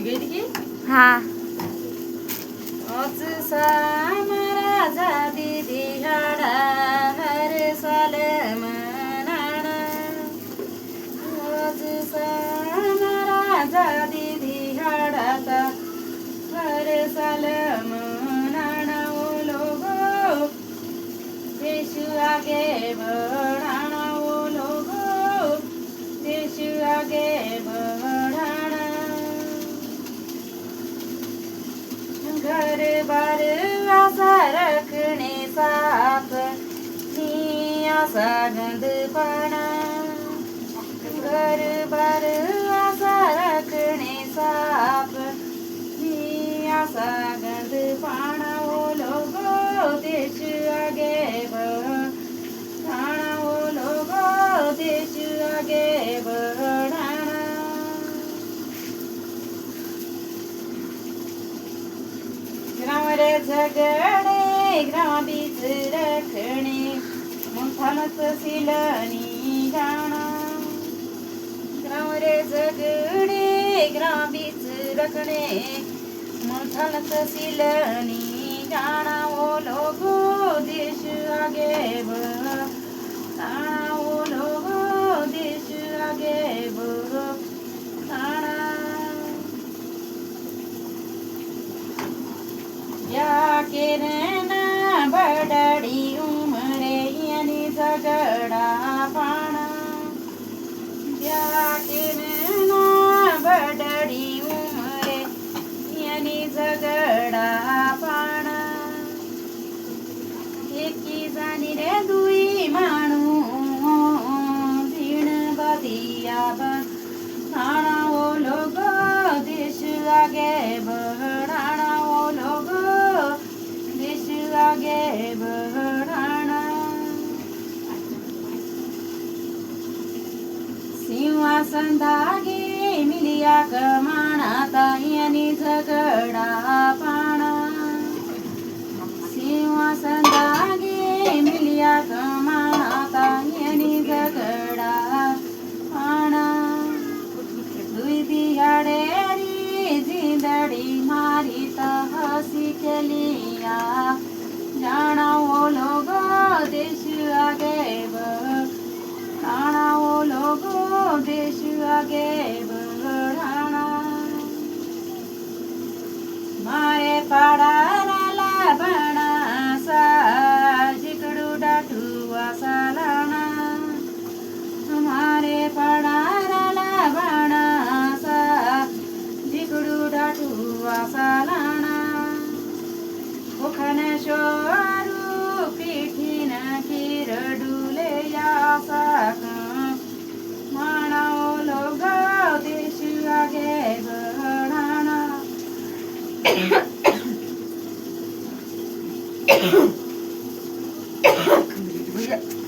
गेली की हा आज सामराजा दीदी हाडा हर साल मनाना आज सामराजा दीदी हाडाचा हर साल मनाना ओ लोगो देश आगे बढ़ाना ओ लोगो देश आगे बढ़ाना घर बार आसा रखणे साफ मी असा गंदपणा घर बार आसा रखणे साफ मी असा गंदपणा ओ लोगो देश आगे बढ़ाना ओ लोगो देश आगे बढ़ाना ग्राम रे झगडे ग्रामीच रखणे मुंथानच सिलनी जाणा ग्राम रे झगडे ग्रामीच रखणे मुंथानच सिलनी जाणा ओ लोगो देश आगे बढ़ाना ओ लोगो देश आगे बढ़ाना या किरणा बडडी उमरे यानी झगडा पाणा या किरणा बडडी उमरे यानी झगडा पाणा एकी जाणी रे दुई माणू झीण बदिया बनाना ओ लोगो देश आगे बढ़ाना ओ लोगो देश आगे बढ़ाना सिंहासन धागे मिलिया कमाना ताईनी झगडा पाणा सिंहासन धागे मिलिया कमाना ताईनी झगडा पाणा दुई दिहाडे री जिंदड़ी मारिता हसी चलिया जाना ओ लोगो देश आगे बढ़ाना ओ लोगो देश आगे बढ़ाना मारे पाडाला बना सा जिकडू डाटुआ सालाना हमारे पाडाला बना सा जिकडू डाटुआ सालाना ओखन शोरू पिठीन किरडुले या साक माना ओ लोगो देश आगे बढ़ाना भैया